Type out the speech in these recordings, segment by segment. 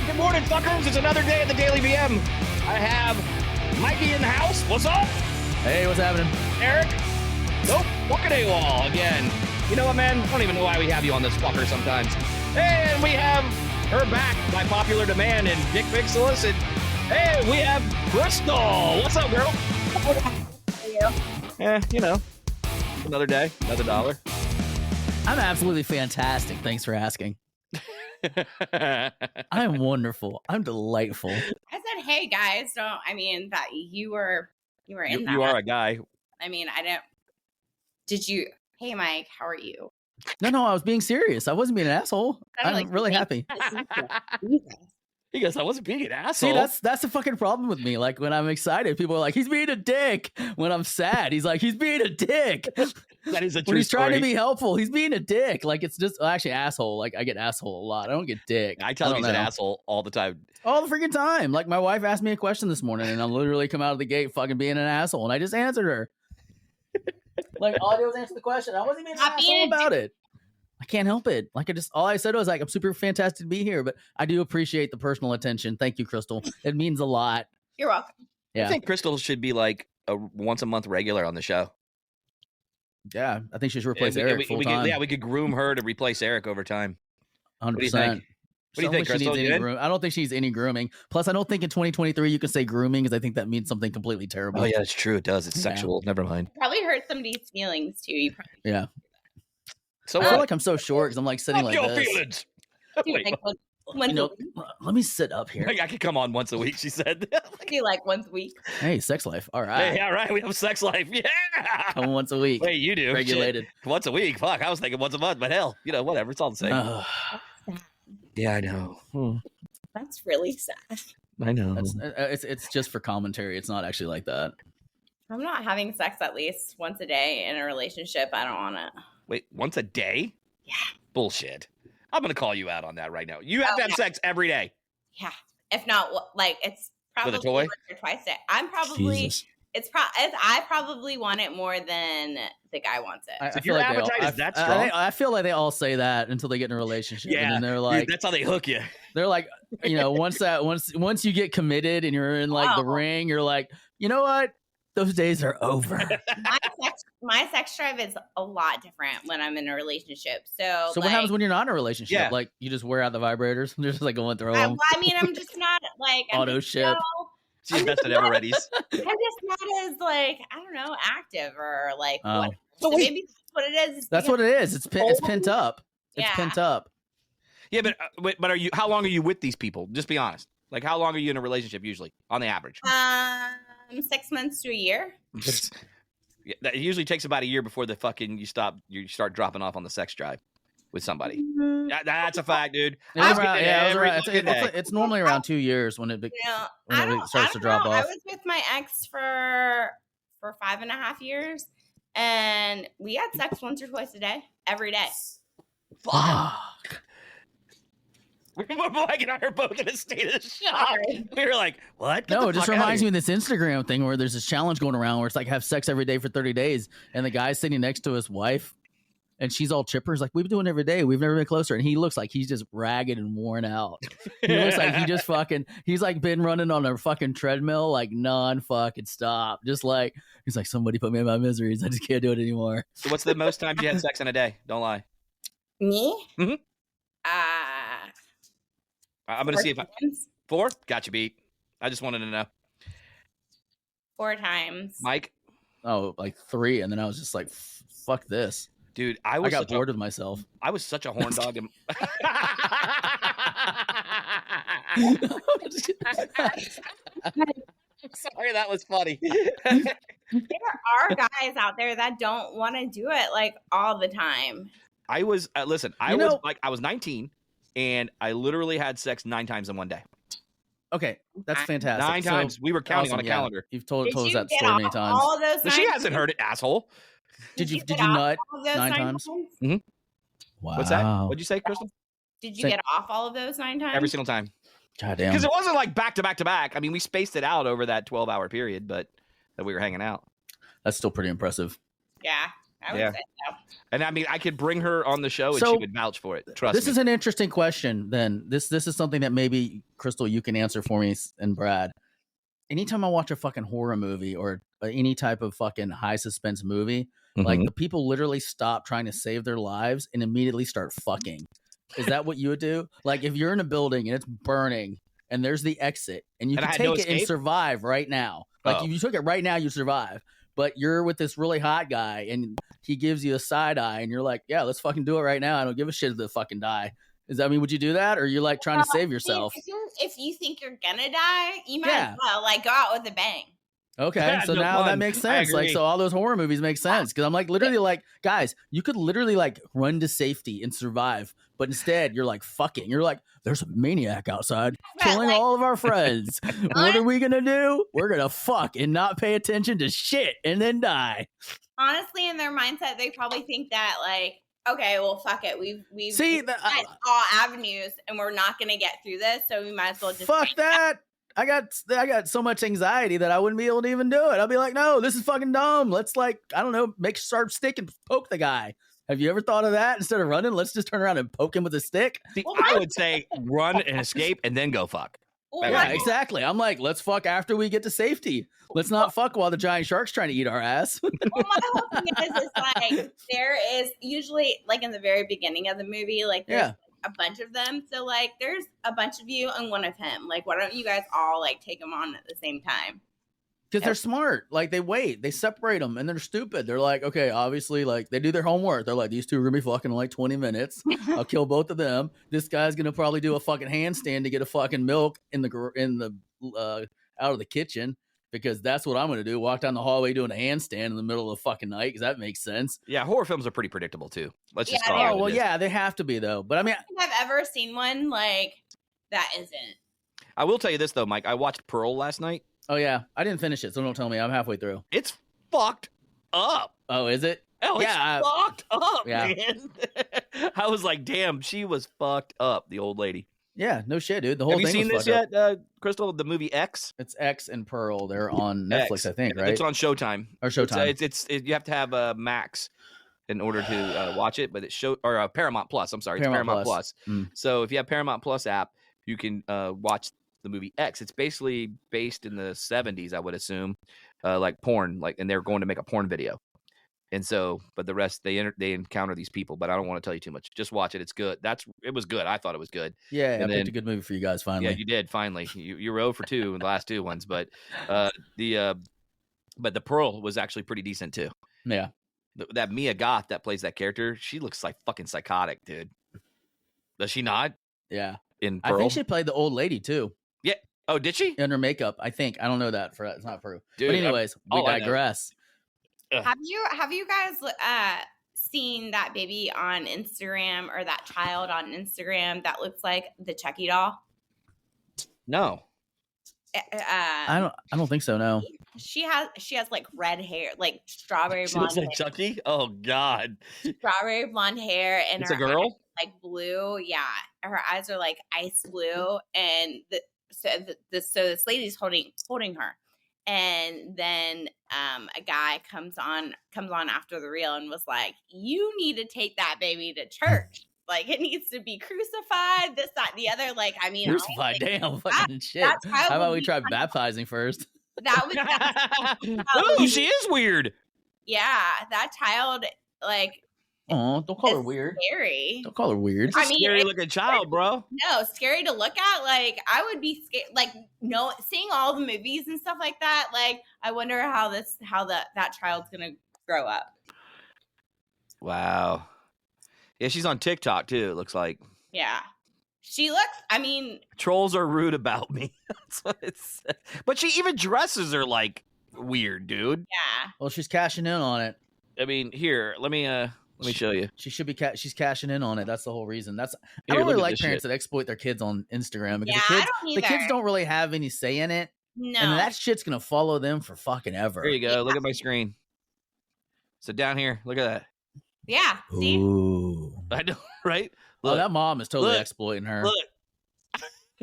Good morning, fuckers. It's another day at the Daily BM. I have Mikey in the house. What's up? Hey, what's happening? Eric? Nope. Fucking AWOL again. You know what, man? I don't even know why we have you on this fucker sometimes. And we have her back by popular demand and Dick Pic solicit. Hey, we have Crystal. What's up, girl? How are you? You know, another day, another dollar. I'm absolutely fantastic. Thanks for asking. I'm wonderful. I'm delightful. I said, hey guys, don't. I mean, that you were in that. You are a guy. I mean, I don't. Did you? Hey, Mike, how are you? No, I was being serious. I wasn't being an asshole. I'm really happy. He goes, I wasn't being an asshole. See, that's the fucking problem with me. Like when I'm excited, people are like, he's being a dick. When I'm sad, he's like, he's being a dick. That is a true When he's story. trying to be helpful, he's being a dick. Like it's just actually asshole. Like I get asshole a lot. I don't get dick. I tell him he's an asshole all the time. All the freaking time. Like my wife asked me a question this morning and I literally come out of the gate fucking being an asshole and I just answered her. Like all I did was answer the question. I wasn't being an asshole about it. I can't help it. Like all I said was like, I'm super fantastic to be here, but I do appreciate the personal attention. Thank you, Crystal. It means a lot. You're welcome. Yeah. I think Crystal should be like a once a month regular on the show. Yeah. I think she should replace Eric full time. We could groom her to replace Eric over time. 100%. What do you think? What do you think, Crystal? I don't think she's any grooming. Plus, I don't think in 2023 you can say grooming because I think that means something completely terrible. Oh yeah, it's true. It does. It's sexual. Never mind. Probably hurt somebody's feelings too. You probably Yeah. So I feel like I'm so short because I'm like sitting like your this. feelings. do Wait, like once a week. Let me sit up here. I could come on once a week, she said. Do like once a week. Hey, sex life. All right. Hey, all right, we have a sex life. Yeah. Come once a week. Wait, you do. Regulated. Shit. Once a week. Fuck, I was thinking once a month, but hell, whatever. It's all the same. Yeah, I know. That's really sad. I know. It's just for commentary. It's not actually like that. I'm not having sex at least once a day in a relationship. I don't want it. Wait, once a day? Yeah. Bullshit. I'm going to call you out on that right now. You have to have sex every day. Yeah. If not, like it's probably With a toy? once or twice a day. I'm probably Jesus. I probably want it more than the guy wants it. If your appetite is that strong? I feel like they all say that until they get in a relationship. Yeah, And then they're like, dude, that's how they hook you. they're like, once you get committed and you're in like the ring, you're like, you know what? Those days are over. My sex drive is a lot different when I'm in a relationship. So what happens when you're not in a relationship? Yeah. Like you just wear out the vibrators. They're just like going through I them. mean, I'm just not like Auto ship. She invested Eveready's. I'm just not as like I don't know active or like. Oh. So maybe that's what it is. That's what it is. It's pent up. It's Yeah. pent up. Yeah, but are you? How long are you with these people? Just be honest. Like, how long are you in a relationship usually, on the average? 6 months to a year. Yeah, that usually takes about a year before you start dropping off on the sex drive with somebody. That's a fact, dude. It's normally around 2 years when it starts to drop off. I was with my ex for 5.5 years, and we had sex once or twice a day, every day. Fuck. Mike and I are both in a state of shock. We were like, what? No, it just reminds me of this Instagram thing where there's this challenge going around where it's like have sex every day for 30 days. And the guy's sitting next to his wife and she's all chipper. He's like, we've been doing it every day. We've never been closer. And he looks like he's just ragged and worn out. He looks like he's like been running on a fucking treadmill, like non-fucking stop. Just like, he's like, somebody put me in my miseries. I just can't do it anymore. So what's the most times you had sex in a day? Don't lie. Me? Mm-hmm. I'm going to see if 4? Got you beat. I just wanted to know. 4 times. Mike? Oh, like 3. And then I was just like, fuck this. Dude, I got bored with myself. I was such a horn dog. Sorry, that was funny. There are guys out there that don't want to do it like all the time. I was 19 and I literally had sex 9 times in one day. Okay, that's fantastic. 9 times. We were counting on a calendar. You've told us that story many times. All those but she hasn't heard it, asshole. Did you nut 9 times? Mm-hmm. Wow. What's that? What'd you say, Crystal? Did you get off all of those 9 times? Every single time. God damn. Because it wasn't like back to back to back. I mean, we spaced it out over that 12-hour period, but that we were hanging out. That's still pretty impressive. Yeah. I would Yeah. say so. And I mean, I could bring her on the show and So, she would vouch for it. Trust This me. is an interesting question. Then this is something that maybe Crystal, you can answer for me, and Brad. Anytime I watch a fucking horror movie or any type of fucking high suspense movie, like Mhm. the people literally stop trying to save their lives and immediately start fucking. Is that what you would do? Like if you're in a building and it's burning and there's the exit and you And I can had no take it and escape? survive right now. Like Oh. if you took it right now, you survive. But you're with this really hot guy and he gives you a side eye and you're like, yeah, let's fucking do it right now. I don't give a shit if they fucking die. Would you do that? Or you're like trying to save yourself? If you think you're gonna die, you might Yeah. as well like go out with a bang. Okay, Yeah, so no now fun. that makes I sense. Like, agree. so all those horror movies make sense because I'm like literally like, guys, you could literally like run to safety and survive, but instead you're like fucking. You're like, there's a maniac outside killing like- all of our friends. What are we gonna do? We're gonna fuck and not pay attention to shit and then die. Honestly, in their mindset, they probably think that like, okay, well, fuck it. We've See, tried all avenues, and we're not gonna get through this, so we might as well just fuck that. I got so much anxiety that I wouldn't be able to even do it. I'll be like, no, this is fucking dumb. Let's like, I don't know, make a sharp stick and poke the guy. Have you ever thought of that? Instead of running, let's just turn around and poke him with a stick. See, I would say run and escape and then go fuck. Well, Yeah, my- exactly. I'm like, let's fuck after we get to safety. Let's not fuck while the giant shark's trying to eat our ass. well, my whole thing is like there is usually like in the very beginning of the movie, like there's Yeah. a bunch of them. So like there's a bunch of you and one of him. Like, why don't you guys all like take them on at the same time? Because they're smart. Like they wait, they separate them, and they're stupid. They're like, okay, obviously, like they do their homework. They're like, these two are gonna be fucking in like 20 minutes. I'll kill both of them. This guy's gonna probably do a fucking handstand to get a fucking milk in the out of the kitchen because that's what I'm gonna do. Walk down the hallway doing a handstand in the middle of the fucking night because that makes sense. Yeah, horror films are pretty predictable too. Let's just Yeah, call they it. are. Oh what well, it is. yeah, they have to be though. But I mean, I don't think I've ever seen one like that isn't. I will tell you this though, Mike. I watched Pearl last night. oh yeah, I didn't finish it, so don't tell me. I'm halfway through. It's fucked up. Oh, is it? Oh, it's Yeah, fucked up, yeah. man. I was like, damn, she was fucked up, the old lady. Yeah, no shit, dude. The whole Have you thing seen was this fucked yet, up. Crystal? The movie X? It's X and Pearl. They're on Netflix, X. I think, Yeah, right? It's on Showtime. Or Showtime. You have to have Max in order to watch it, but it's Paramount Plus. I'm sorry, it's Paramount Paramount Plus. Plus. So if you have Paramount Plus app, you can watch the movie X. It's basically based in the 70s, I would assume, like porn, and they're going to make a porn video. And so, but the rest they encounter these people. But I don't want to tell you too much. Just watch it. It's good. It was good. I thought it was good. Yeah, And I picked then- a good movie for you guys finally. Yeah, you did finally. You were 0 for 2 in the last two ones, but the Pearl was actually pretty decent too. Yeah. That Mia Goth that plays that character, she looks like fucking psychotic, dude. Does she not? Yeah. In I Pearl? think she played the old lady too Oh, did she? in her makeup. I think. I don't know that for it's not proof. Dude, but anyways, we all I know- digress. Have you guys seen that baby on Instagram or that child on Instagram that looks like the Chucky doll? No. I don't think so, no. She has like red hair, like strawberry She blonde, looks like Chucky? Oh God. strawberry blonde hair, and It's her a girl? eyes are, like blue. Yeah, her eyes are like ice blue, and so this lady's holding her, and then a guy comes on after the reel and was like, "You need to take that baby to church. Like it needs to be crucified. This, that, and the other. Like I mean, Crucified, honestly, damn, fucking shit. that child How about would we be try kind baptizing first? that was Ooh, she is weird. yeah, that child like Oh, don't call her is weird. scary. Don't call her weird. I mean, Scary it's looking child, bro. No, scary to look at. Like I would be scared. Like no, seeing all the movies and stuff like that. Like I wonder how that child's gonna grow up. Wow. Yeah, she's on TikTok too, it looks like. Yeah, she looks. I mean, Trolls are rude about me. That's what it says. But she even dresses her like weird, dude. yeah. Well, she's cashing in on it. I mean, here, let me show you. She should be. She's cashing in on it. That's the whole reason. I Here, don't look really at like this parents shit. that exploit their kids on Instagram because Yeah, I don't the kids either. don't really have any say in it, No. and that shit's gonna follow them for fucking ever. Here you go. Look at my screen. So down here, look at that. Yeah. See. Ooh. I know, right? Oh, Look, that mom is totally Look. exploiting her. look.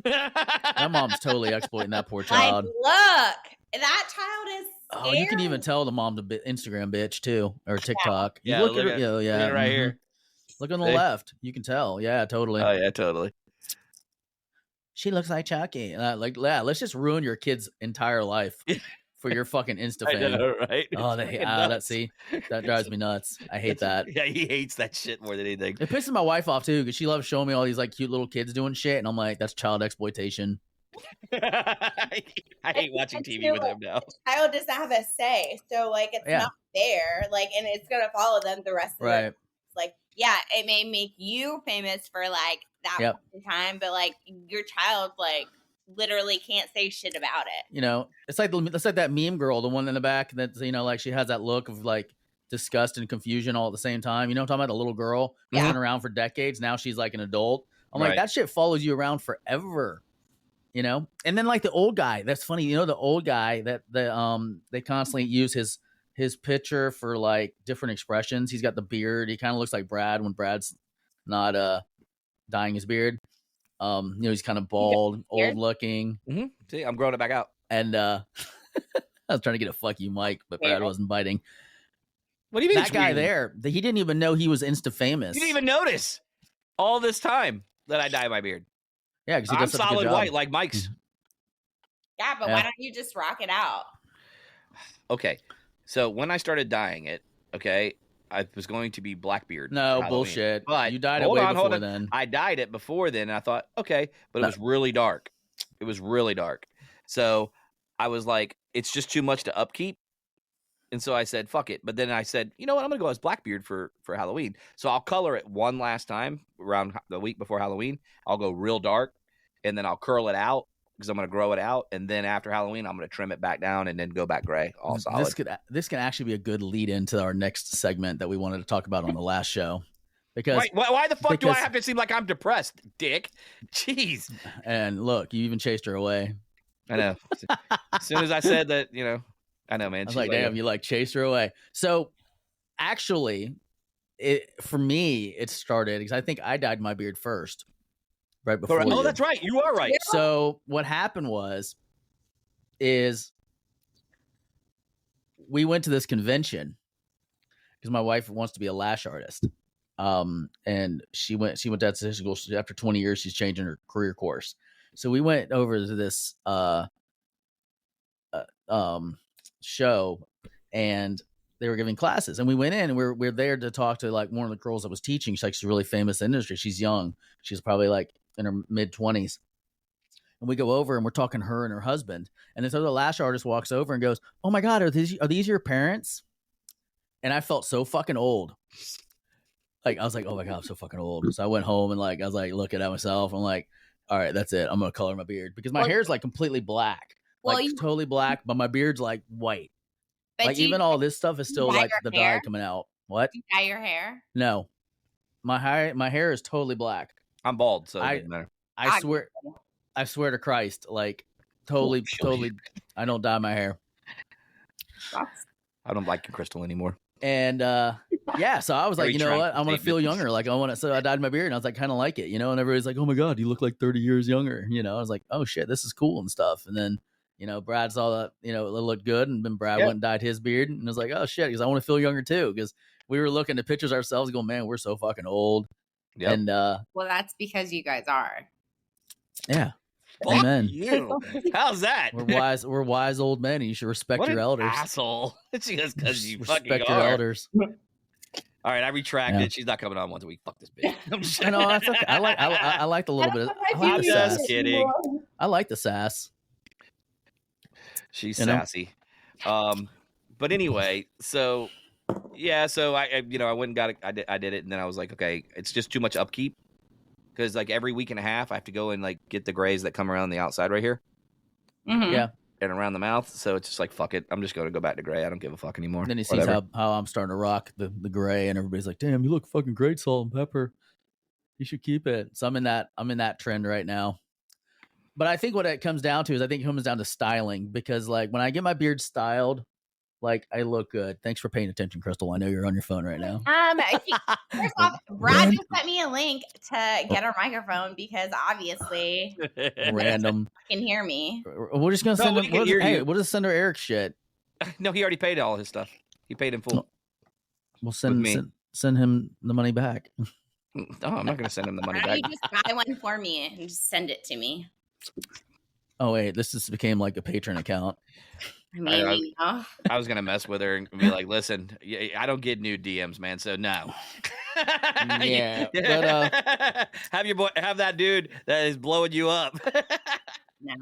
That mom's totally exploiting that poor Like, child. look, that child is Oh, you can even tell the mom the Instagram bitch too, or TikTok. You Yeah, look at look her, at- yeah, look yeah, at it right here. Look on the See? left. You can tell. Yeah, totally. Oh yeah, totally. She looks like Chucky. Let's just ruin your kid's entire life for your fucking Insta I fame. know, right? Oh, It's they fucking that nuts. see that drives me nuts. I hate that. Yeah, he hates that shit more than anything. It pisses my wife off too because she loves showing me all these like cute little kids doing shit, and I'm like, that's child exploitation. I hate watching TV with him now. The child doesn't have a say, so like it's not fair. Like, and it's gonna follow them the rest of their life. Like, yeah, it may make you famous for like that one time, but like your child like literally can't say shit about it. You know, it's like that meme girl, the one in the back that like she has that look of like disgust and confusion all at the same time. You know what I'm talking about? The little girl who's been around for decades. Now she's like an adult. I'm like, that shit follows you around forever. You know? And then like the old guy, that's funny. You know, the old guy that they constantly use his picture for like different expressions. He's got the beard. He kind of looks like Brad when Brad's not dyeing his beard. You know, he's kind of bald, old looking. Mm-hmm. See, I'm growing it back out. And I was trying to get a fuck you, Mike, but Brad wasn't biting. What do you mean? That guy there, he didn't even know he was Insta famous. You didn't even notice all this time that I dye my beard. Yeah, because I'm solid white like Mike's. Yeah, but why don't you just rock it out? Okay, so when I started dyeing it, I was going to be Blackbeard. No, bullshit. But you dyed it way before then. I dyed it before then, and I thought, okay, but it was really dark. It was really dark. So I was like, it's just too much to upkeep. And so I said, fuck it. But then I said, you know what? I'm going to go as Blackbeard for Halloween. So I'll color it one last time around the week before Halloween. I'll go real dark, and then I'll curl it out because I'm going to grow it out. And then after Halloween, I'm going to trim it back down and then go back gray, all solid. This can actually be a good lead into our next segment that we wanted to talk about on the last show. Because why the fuck do I have to seem like I'm depressed, dick? Jeez. And look, you even chased her away. I know. As soon as I said that, you know, I know, man. I was like, damn, you like chased her away. So actually, for me, it started because I think I dyed my beard first, right before. Oh, that's right. You are right. So what happened is we went to this convention because my wife wants to be a lash artist. And she went to that school. After 20 years, she's changing her career course. So we went over to this show, and they were giving classes, and we went in, and we're there to talk to like one of the girls that was teaching. She's really famous in the industry. She's young. She's probably like in her mid-20s. And we go over and we're talking to her and her husband. And this other lash artist walks over and goes, "Oh my God, are these your parents?" And I felt so fucking old. Like, I was like, oh my God, I'm so fucking old. So I went home and like, I was like looking at myself. I'm like, all right, that's it. I'm going to color my beard because my hair is like completely black, totally black, but my beard's like white. Like even all this stuff is still like the dye coming out. What? You dye your hair? No, my hair is totally black. I'm bald, so it doesn't matter. I swear to Christ, like totally. I don't dye my hair. I don't like your crystal anymore. And yeah, so I was like, you know what? I want to feel younger. Like so I dyed my beard, and I was like, kind of like it, you know. And everybody's like, oh my God, you look like 30 years younger. You know, I was like, oh shit, this is cool and stuff. And then, you know, Brad saw that, you know, it looked good, and then Brad went and dyed his beard, and I was like, oh shit, because I want to feel younger too. Because we were looking at pictures ourselves, going, man, we're so fucking old. Yep. And well, that's because you guys are. Yeah. Fuck Amen. You. How's that? We're wise old men, and you should respect your elders. Asshole. It's just because you respect fucking your are. elders. All right, I retracted. Yeah. She's not coming on once a week. Fuck this bitch. I know that's okay. I like the little bit. I'm just kidding. I like the sass. She's sassy. But anyway, so yeah, so I went and got it. I did it, and then I was like, okay, it's just too much upkeep. Because like every week and a half, I have to go and like get the grays that come around the outside right here. Mm-hmm. Yeah. And around the mouth. So it's just like, fuck it. I'm just going to go back to gray. I don't give a fuck anymore. Then he sees how I'm starting to rock the gray, and everybody's like, damn, you look fucking great, salt and pepper. You should keep it. So I'm in that trend right now. But I think what it comes down to is it comes down to styling, because like when I get my beard styled, like I look good. Thanks for paying attention, Crystal. I know you're on your phone right now. First off, Brad just sent me a link to get our microphone because obviously random can hear me. We're just gonna send him. We'll just send her Eric shit. No, he already paid all his stuff. He paid in full. We'll With me. send him the money back. No, I'm not going to send him the money Why back. don't you just buy one for me and just send it to me? Oh wait, this just became like a patron account. I mean, I was going to mess with her and be like, listen, I don't get nude DMs, man, so no. Yeah, but have that dude that is blowing you up. no.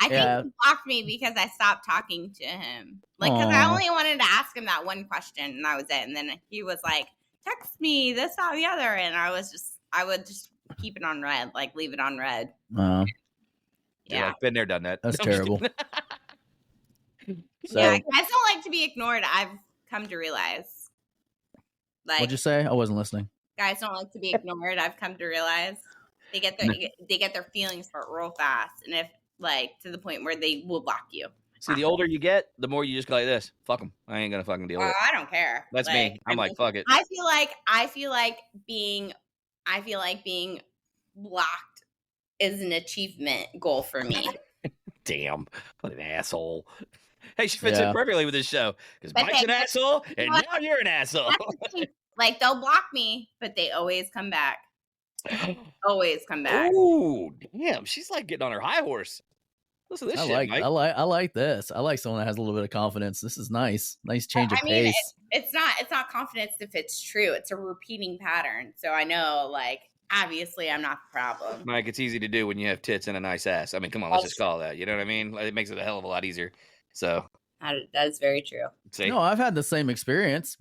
I think he blocked me because I stopped talking to him. Like, because I only wanted to ask him that one question, and that was it. And then he was like, text me this, that, the other. And I would just keep it on red, like leave it on red. Yeah. Like, been there, done that. That's terrible. So, yeah, guys don't like to be ignored. I've come to realize. Like, what'd you say? I wasn't listening. Guys don't like to be ignored. I've come to realize they get their feelings hurt real fast, and if like to the point where they will block you. See, the older you get, the more you just go like this. Fuck them. I ain't gonna fucking deal with it. I don't care. That's me. I'm like, fuck it. I feel like being blocked is an achievement goal for me. Damn, what an asshole. Hey, she fits in perfectly with this show because Mike's an asshole, and now you're an asshole. Like, they'll block me, but they always come back. Always come back. Oh, damn! She's like getting on her high horse. Listen to this shit, Mike. I like this. I like someone that has a little bit of confidence. This is nice. Nice change of pace. It's not confidence if it's true. It's a repeating pattern. So I know, like, obviously I'm not the problem. Mike, it's easy to do when you have tits and a nice ass. I mean, come on, let's just call that. You know what I mean? It makes it a hell of a lot easier. So that is very true. See? No, I've had the same experience.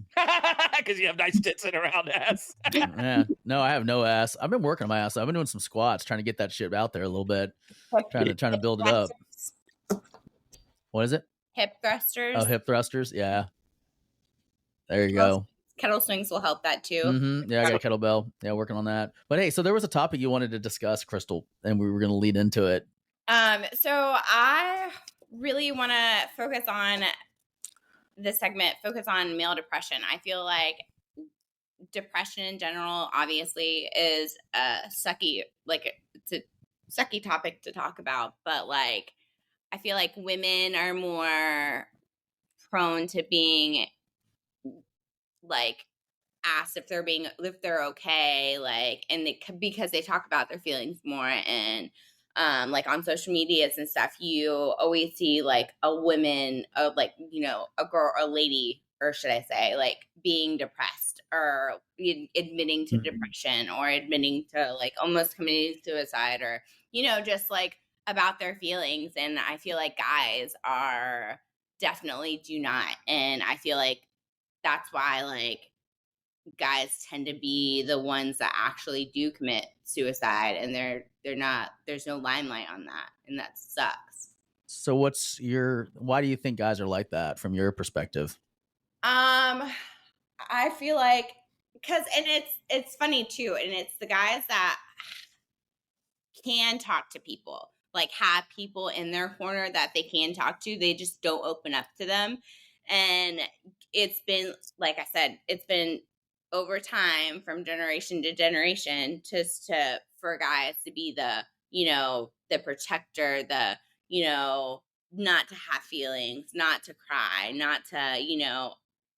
Because you have nice tits and a round ass. Yeah. No, I have no ass. I've been working on my ass. I've been doing some squats, trying to get that shit out there a little bit. Trying to build it up. What is it? Hip thrusters. Oh, hip thrusters. Yeah. There you go. Kettle swings will help that too. Mm-hmm. Yeah, I got a kettlebell. Yeah, working on that. But hey, so there was a topic you wanted to discuss, Crystal, and we were going to lead into it. So I really want to focus on male depression. I feel like depression in general, obviously, is a sucky, like, it's a sucky topic to talk about, but like, I feel like women are more prone to being like asked if they're okay, like, and because they talk about their feelings more, and like on social medias and stuff, you always see like a woman, like, you know, a girl, a lady, or should I say, like, being depressed or admitting to depression or admitting to like almost committing suicide, or, you know, just like about their feelings. And I feel like guys are definitely do not. And I feel like that's why like guys tend to be the ones that actually do commit suicide, and they're not, there's no limelight on that, and that sucks. So why do you think guys are like that from your perspective? I feel like, and it's funny too, and it's the guys that can talk to people, like have people in their corner that they can talk to, they just don't open up to them. And it's been, like I said, it's been over time from generation to generation for guys to be the, you know, the protector, the, you know, not to have feelings, not to cry, not to, you know,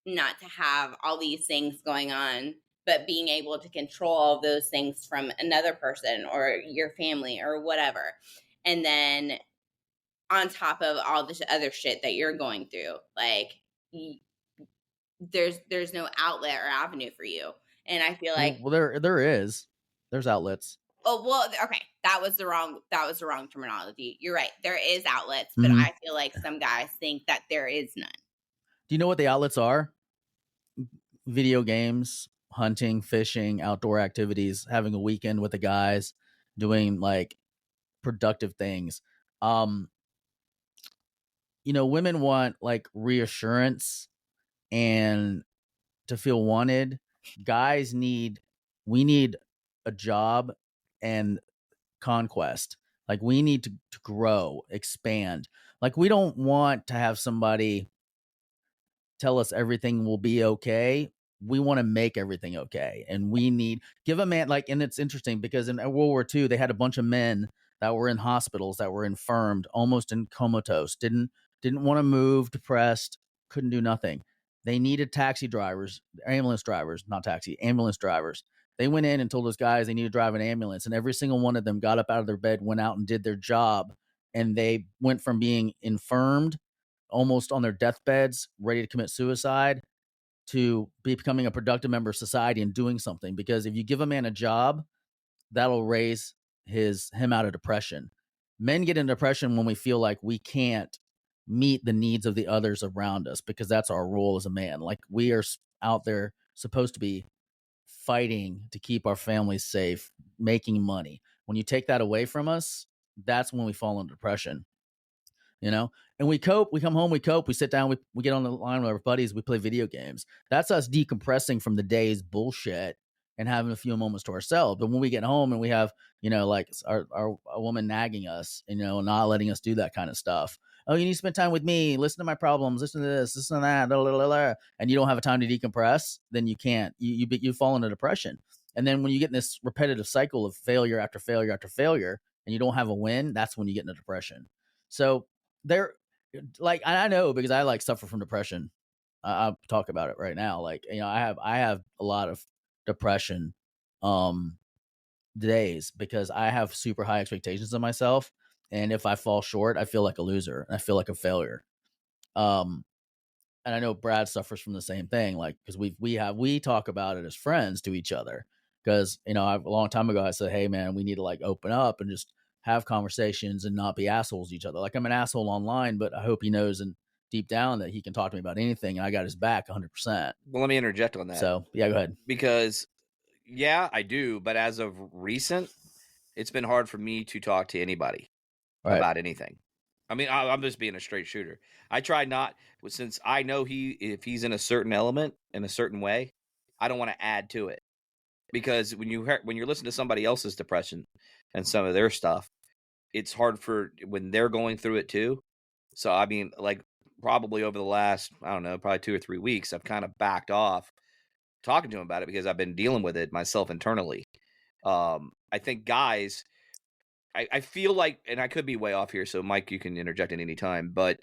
not to have all these things going on, but being able to control all those things from another person or your family or whatever. And then on top of all this other shit that you're going through, like, there's no outlet or avenue for you. And I feel like, well, there's outlets. Oh, well, okay. That was the wrong terminology. You're right. There is outlets, but I feel like some guys think that there is none. Do you know what the outlets are? Video games, hunting, fishing, outdoor activities, having a weekend with the guys, doing like productive things. You know, women want like reassurance and to feel wanted. Guys we need a job and conquest. Like, we need to grow, expand. Like, we don't want to have somebody tell us everything will be okay. We want to make everything okay. And we give a man, like, and it's interesting because in World War II, they had a bunch of men that were in hospitals, that were infirmed, almost in comatose, didn't want to move, depressed, couldn't do nothing. They needed taxi drivers, ambulance drivers, not taxi, ambulance drivers. They went in and told those guys they need to drive an ambulance, and every single one of them got up out of their bed, went out and did their job, and they went from being infirmed, almost on their deathbeds, ready to commit suicide, to becoming a productive member of society and doing something. Because if you give a man a job, that'll raise him out of depression. Men get in depression when we feel like we can't meet the needs of the others around us, because that's our role as a man. Like, we are out there supposed to be fighting to keep our families safe, making money. When you take that away from us, that's when we fall into depression. And we cope. We come home, we cope, we sit down, we get on the line with our buddies, we play video games. That's us decompressing from the day's bullshit and having a few moments to ourselves. But when we get home and we have, like our a woman nagging us, not letting us do that kind of stuff. Oh, you need to spend time with me, listen to my problems, listen to this, listen to that, blah, blah, blah, blah, and you don't have a time to decompress, then you can't. You fall into depression. And then when you get in this repetitive cycle of failure after failure after failure, and you don't have a win, that's when you get into depression. So there, like, I know, because I suffer from depression. I'll talk about it right now. Like, I have a lot of depression days, because I have super high expectations of myself, and if I fall short, I feel like a loser and I feel like a failure. And I know Brad suffers from the same thing, like, because we talk about it as friends to each other. Because a long time ago I said, hey man, we need to open up and just have conversations and not be assholes to each other. Like, I'm an asshole online, but I hope he knows and deep down that he can talk to me about anything, and I got his back 100%. Well, let me interject on that. So yeah, go ahead. Because yeah, I do, but as of recent, it's been hard for me to talk to anybody about anything. I mean, I'm just being a straight shooter. I try not, since I know if he's in a certain element in a certain way, I don't want to add to it. Because when you're listening to somebody else's depression and some of their stuff, it's hard when they're going through it too. So I mean, like, probably over the last, I don't know, probably 2 or 3 weeks, I've kind of backed off talking to him about it, because I've been dealing with it myself internally. I think guys, I feel like, and I could be way off here, so Mike, you can interject at any time, but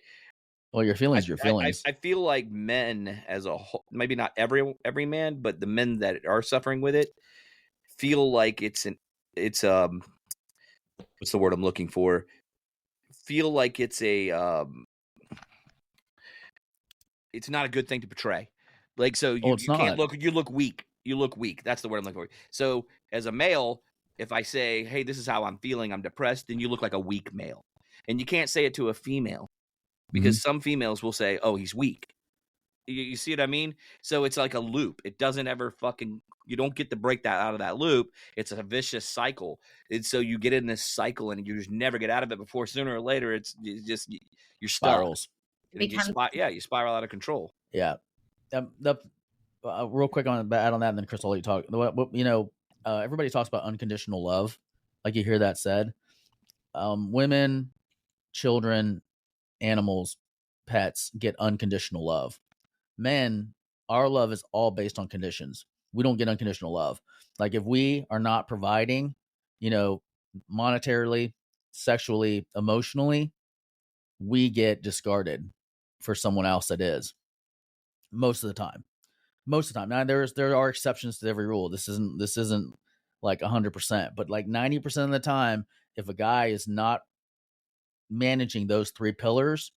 well, your feelings. I feel like men as a whole, maybe not every man, but the men that are suffering with it feel like it's what's the word I'm looking for? Feel like it's it's not a good thing to portray. Like, so you can't look, you look weak. You look weak. That's the word I'm looking for. So as a male, if I say, hey, this is how I'm feeling, I'm depressed, then you look like a weak male. And you can't say it to a female, because some females will say, oh, he's weak. You see what I mean? So it's like a loop. It doesn't ever you don't get to break that out of that loop. It's a vicious cycle. And so you get in this cycle and you just never get out of it, before sooner or later you're stuck. Spirals. You spiral out of control. Yeah. Real quick add on that, and then Chris, I'll let you talk. Everybody talks about unconditional love. Like, you hear that said. Women, children, animals, pets get unconditional love. Men, our love is all based on conditions. We don't get unconditional love. Like, if we are not providing, monetarily, sexually, emotionally, we get discarded for someone else that is. Most of the time. Now, there are exceptions to every rule. This isn't like 100%, but like 90% of the time, if a guy is not managing those 3 pillars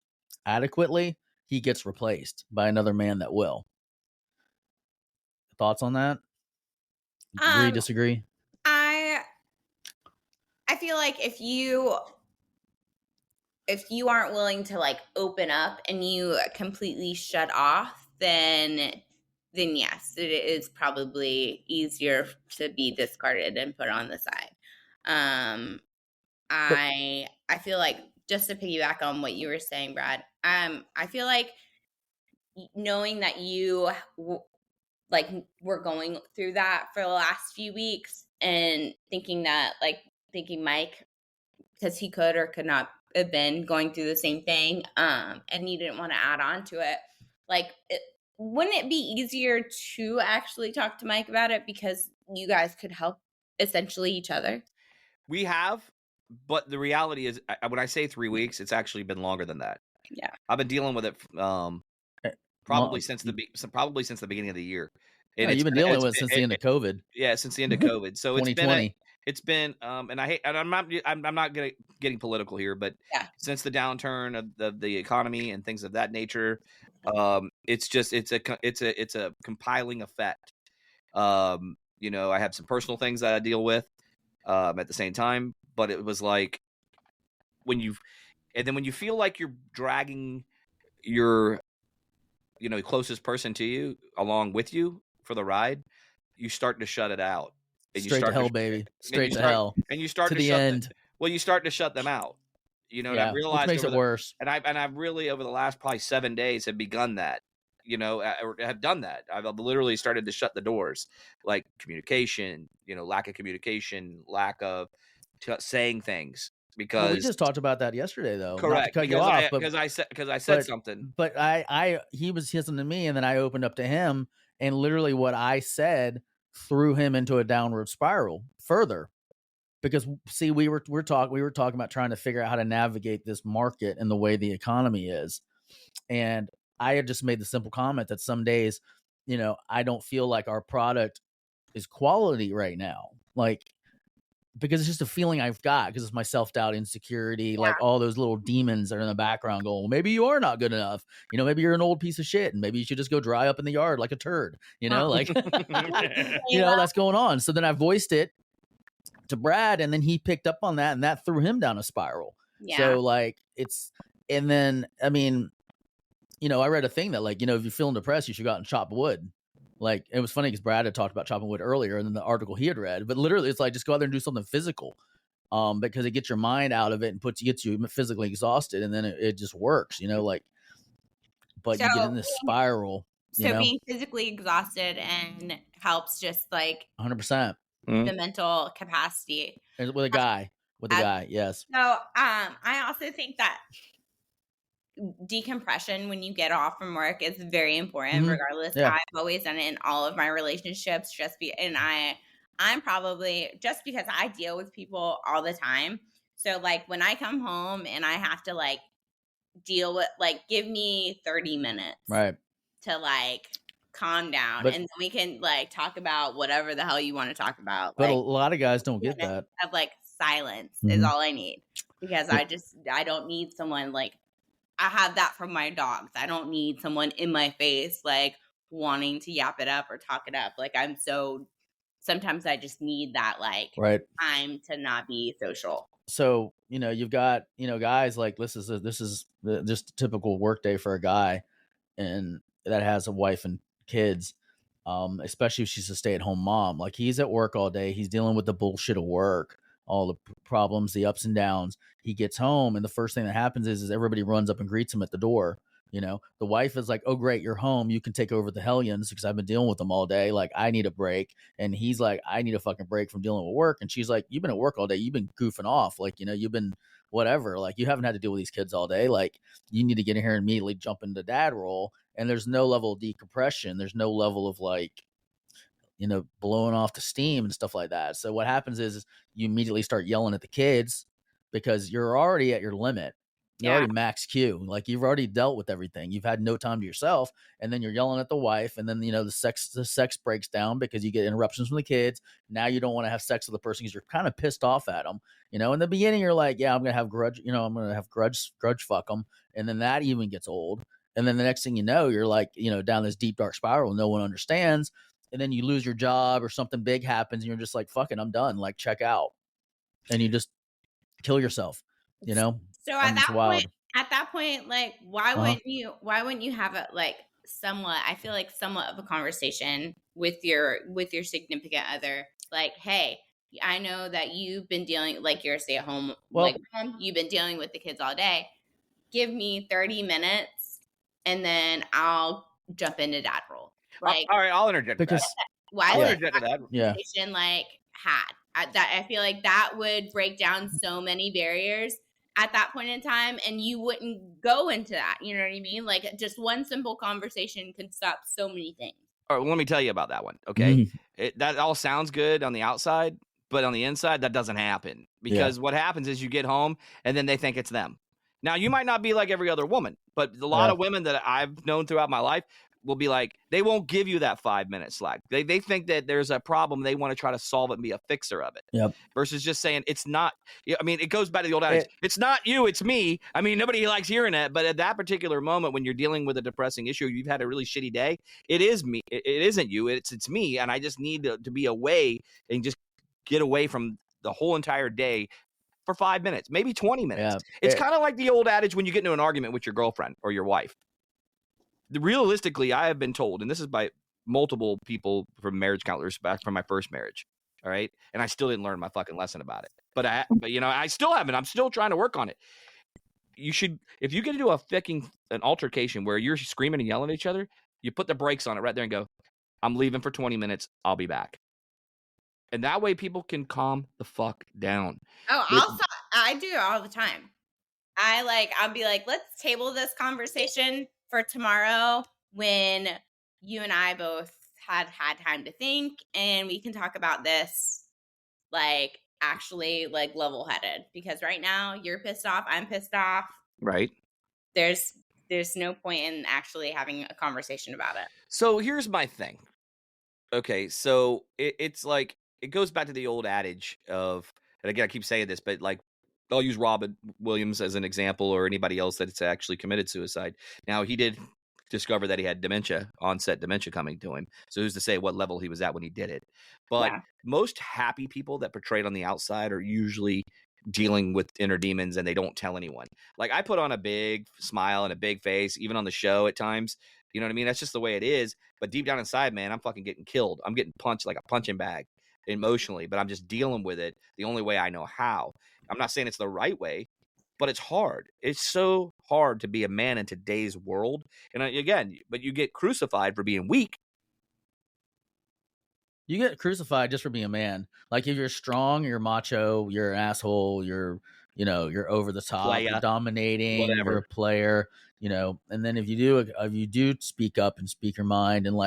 adequately, he gets replaced by another man that will. Thoughts on that? Agree, disagree? I feel like if you aren't willing to open up and you completely shut off, then yes, it is probably easier to be discarded and put on the side. I feel like, just to piggyback on what you were saying, Brad, I feel like knowing that you were going through that for the last few weeks, and thinking Mike, because he could or could not have been going through the same thing, and you didn't want to add on to it, wouldn't it be easier to actually talk to Mike about it, because you guys could help essentially each other? We have, but the reality is, when I say 3 weeks, it's actually been longer than that. Yeah. I've been dealing with it probably since the beginning of the year. And you've been dealing with since the end of COVID. Yeah, since the end of COVID. So 2020. it's been and I hate, and I'm not getting political here, but since the downturn of the economy and things of that nature, it's a compiling effect. You know, I have some personal things that I deal with at the same time, but it was like when you feel like you're dragging your closest person to you along with you for the ride, you start to shut it out. And Straight to hell, baby. Straight to hell. And you start to to the shut end. you start to shut them out. You know, and I've realized which makes it worse. And I've really over the last probably 7 days have begun that. You know, or have done that. I've literally started to shut the doors, like communication. You know, lack of communication, lack of saying things. Because we just talked about that yesterday, though. Correct. Not to cut you off, because I said something. But he was hissing to me, and then I opened up to him, and literally what I said threw him into a downward spiral further. Because see, we were talking about trying to figure out how to navigate this market and the way the economy is, and I had just made the simple comment that some days, you know, I don't feel like our product is quality right now, like. Because it's just a feeling I've got, because it's my self-doubt, insecurity, like all those little demons that are in the background going, well, maybe you are not good enough. You know, maybe you're an old piece of shit and maybe you should just go dry up in the yard like a turd, you know, like, you know, that's going on. So then I voiced it to Brad, and then he picked up on that, and that threw him down a spiral. Yeah. So like and then, I mean, you know, I read a thing that like, you know, if you're feeling depressed, you should go out and chop wood. Like, it was funny because Brad had talked about chopping wood earlier, and then the article he had read, but literally it's like, just go out there and do something physical, because it gets your mind out of it and gets you physically exhausted, and then it just works, you know, like, but you get in this spiral. So being physically exhausted and helps just like 100% the mental capacity with a guy, yes. So I also think that decompression when you get off from work is very important, regardless. I've always done it in all of my relationships, I'm probably, just because I deal with people all the time. So like when I come home and I have to like deal with, like, give me 30 minutes to like calm down, and then we can like talk about whatever the hell you want to talk about. But like, a lot of guys don't get that. Of like silence is all I need, because I don't need someone like, I have that from my dogs. I don't need someone in my face, like wanting to yap it up or talk it up. Like sometimes I just need that like time to not be social. So, you know, you've got, you know, guys like this is just a typical work day for a guy, and that has a wife and kids, especially if she's a stay-at-home mom. Like, he's at work all day. He's dealing with the bullshit of work, all the problems, the ups and downs. He gets home, and the first thing that happens is everybody runs up and greets him at the door. You know, the wife is like, oh, great, you're home. You can take over the hellions, because I've been dealing with them all day. Like, I need a break. And he's like, I need a fucking break from dealing with work. And she's like, you've been at work all day. You've been goofing off. Like, you know, you've been whatever. Like, you haven't had to deal with these kids all day. Like, you need to get in here and immediately jump into dad role. And there's no level of decompression. There's no level of like, you know, blowing off the steam and stuff like that. So what happens is you immediately start yelling at the kids, because you're already at your limit. You're already max Q. Like, you've already dealt with everything. You've had no time to yourself. And then you're yelling at the wife. And then, you know, the sex breaks down because you get interruptions from the kids. Now you don't want to have sex with the person because you're kind of pissed off at them. You know, in the beginning, you're like, yeah, I'm going to have grudge fuck them. And then that even gets old. And then the next thing you know, you're like, you know, down this deep, dark spiral. No one understands. And then you lose your job or something big happens, and you're just like, fuck it, I'm done. Like, check out. And you just kill yourself, you know? So at that point, like, why wouldn't you have a like somewhat of a conversation with your significant other? Like, hey, I know that you've been dealing, like, you're a stay-at-home, you've been dealing with the kids all day. Give me 30 minutes, and then I'll jump into dad role. Like, all right, I'll interject because I'll interject to that. Like, I feel like that would break down so many barriers at that point in time, and you wouldn't go into that. You know what I mean? Like, just one simple conversation can stop so many things. All right, well, let me tell you about that one. Okay, that all sounds good on the outside, but on the inside, that doesn't happen, because what happens is you get home, and then they think it's them. Now, you might not be like every other woman, but a lot of women that I've known throughout my life will be like, they won't give you that 5-minute slack. They think that there's a problem. They want to try to solve it and be a fixer of it. Yep. Versus just saying it's not. I mean, it goes back to the old adage. It's not you, it's me. I mean, nobody likes hearing that. But at that particular moment, when you're dealing with a depressing issue, you've had a really shitty day. It is me. It isn't you. It's me. And I just need to be away and just get away from the whole entire day for 5 minutes, maybe 20 minutes. Yeah. It's kind of like the old adage when you get into an argument with your girlfriend or your wife. Realistically, I have been told, and this is by multiple people from marriage counselors back from my first marriage. All right. And I still didn't learn my fucking lesson about it. But I still haven't. I'm still trying to work on it. You should, if you get into an altercation where you're screaming and yelling at each other, you put the brakes on it right there and go, I'm leaving for 20 minutes. I'll be back. And that way people can calm the fuck down. Oh, I do all the time. I'll be like, let's table this conversation for tomorrow when you and I both had time to think, and we can talk about this actually level-headed, because right now you're pissed off, I'm pissed off. Right. There's no point in actually having a conversation about it. So here's my thing. Okay, so it's like, it goes back to the old adage of, and again, I keep saying this, but like, I'll use Robin Williams as an example, or anybody else that's actually committed suicide. Now, he did discover that he had onset dementia coming to him. So who's to say what level he was at when he did it? But most happy people that portrayed on the outside are usually dealing with inner demons, and they don't tell anyone. Like, I put on a big smile and a big face, even on the show at times. You know what I mean? That's just the way it is. But deep down inside, man, I'm fucking getting killed. I'm getting punched like a punching bag emotionally, but I'm just dealing with it the only way I know how. I'm not saying it's the right way, but it's hard. It's so hard to be a man in today's world. And again, but you get crucified for being weak. You get crucified just for being a man. Like, if you're strong, you're macho, you're an asshole, you're over the top, you're dominating, whatever. You're a player, and then if you do speak up and speak your mind and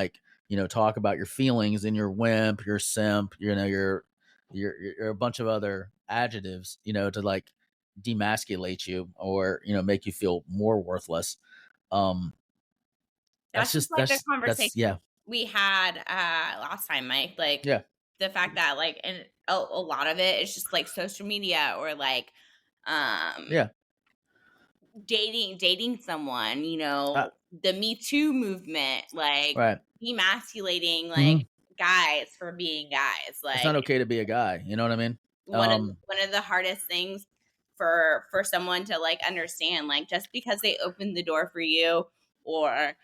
talk about your feelings, and you're wimp, you're simp, you're a bunch of other adjectives, to demasculate you or make you feel more worthless. That's just a conversation we had last time, Mike. The fact that and a lot of it is just social media or dating someone, the Me Too movement, demasculating guys for being guys. It's not okay to be a guy. You know what I mean? One of the hardest things for someone to understand, just because they opened the door for you, or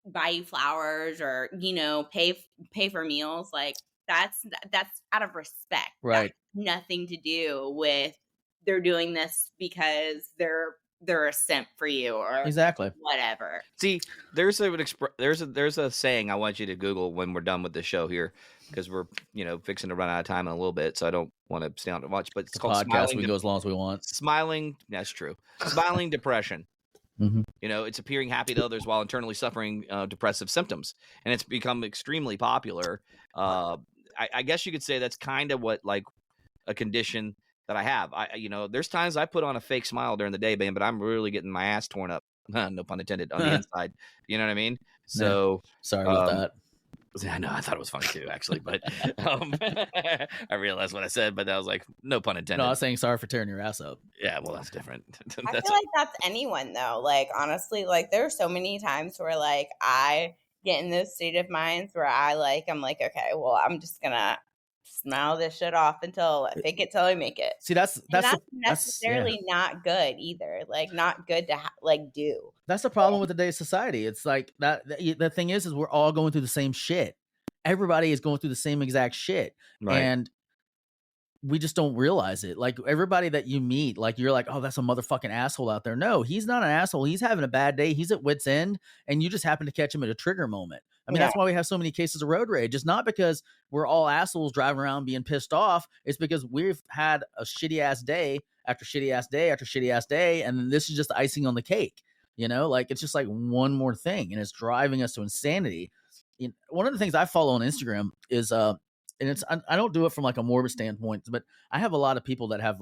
buy you flowers, or pay for meals, that's out of respect. Right. That's nothing to do with they're doing this because they're a simp for you, or exactly whatever. See, there's a saying I want you to Google when we're done with the show here, because we're fixing to run out of time in a little bit, so I don't want to stay on too much. But it's called podcast. We go as long as we want. Smiling. That's true. Smiling depression. Mm-hmm. It's appearing happy to others while internally suffering depressive symptoms, and it's become extremely popular. I guess you could say that's kind of what a condition that I have. There's times I put on a fake smile during the day, man, but I'm really getting my ass torn up. No pun intended, on the inside. You know what I mean? So sorry about that. I know, I thought it was funny too, actually, but I realized what I said, but I was like, no pun intended. No, I was saying sorry for tearing your ass up. Yeah, well, that's different. I feel like that's anyone though. Honestly, there are so many times where I get in those state of minds where I'm okay, well, I'm just gonna smile this shit off until I fake it till I make it. See, that's necessarily not good either. Not good to do. That's the problem with today's society. It's that the thing is we're all going through the same shit. Everybody is going through the same exact shit, right. And we just don't realize it. Everybody that you meet, you're like, oh, that's a motherfucking asshole out there. No, he's not an asshole. He's having a bad day. He's at wit's end, and you just happen to catch him at a trigger moment. I mean, that's why we have so many cases of road rage. It's not because we're all assholes driving around being pissed off. It's because we've had a shitty ass day after shitty ass day after shitty ass day, and then this is just the icing on the cake. It's just one more thing, and it's driving us to insanity. One of the things I follow on Instagram is and it's I don't do it from a morbid standpoint, but I have a lot of people that have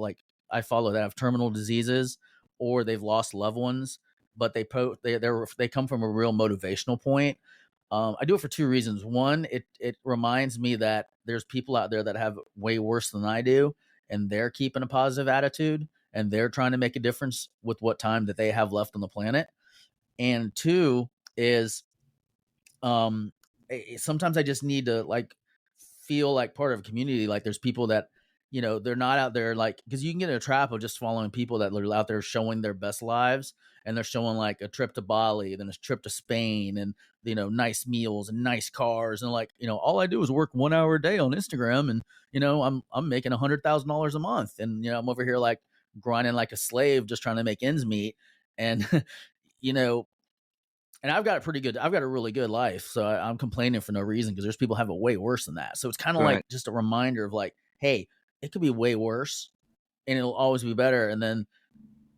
I follow that have terminal diseases or they've lost loved ones, but they come from a real motivational point. I do it for two reasons. One, it reminds me that there's people out there that have way worse than I do, and they're keeping a positive attitude, and they're trying to make a difference with what time that they have left on the planet. And two is, sometimes I just need to like feel like part of a community. Like there's people that, they're not out there like, because you can get in a trap of just following people that are out there showing their best lives, and they're showing like a trip to Bali, then a trip to Spain, and nice meals and nice cars, and like, all I do is work 1 hour a day on Instagram, and I'm making $100,000 a month, and I'm over here like grinding like a slave just trying to make ends meet. And and I've got a really good life, so I'm complaining for no reason, because there's people have it way worse than that. So it's kind of Right. like just a reminder of like, hey, it could be way worse and it'll always be better. And then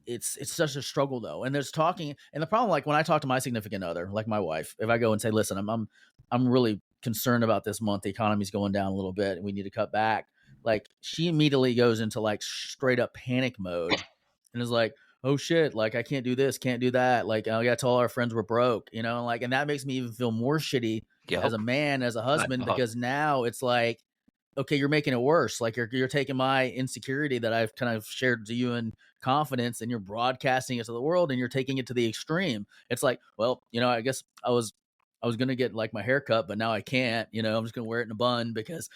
it's such a struggle though. And there's talking, and the problem, like when I talk to my significant other, like my wife, if I go and say, listen, I'm really concerned about this month, the economy's going down a little bit and we need to cut back, like she immediately goes into like straight up panic mode and is like, oh shit, like I can't do this, can't do that, like I gotta tell our friends we're broke, like, and that makes me even feel more shitty as a man, as a husband, because now it's like, okay, you're making it worse. Like you're taking my insecurity that I've kind of shared to you in confidence, and you're broadcasting it to the world, and you're taking it to the extreme. It's like, well, I guess I was gonna get like my haircut, but now I can't. I'm just gonna wear it in a bun because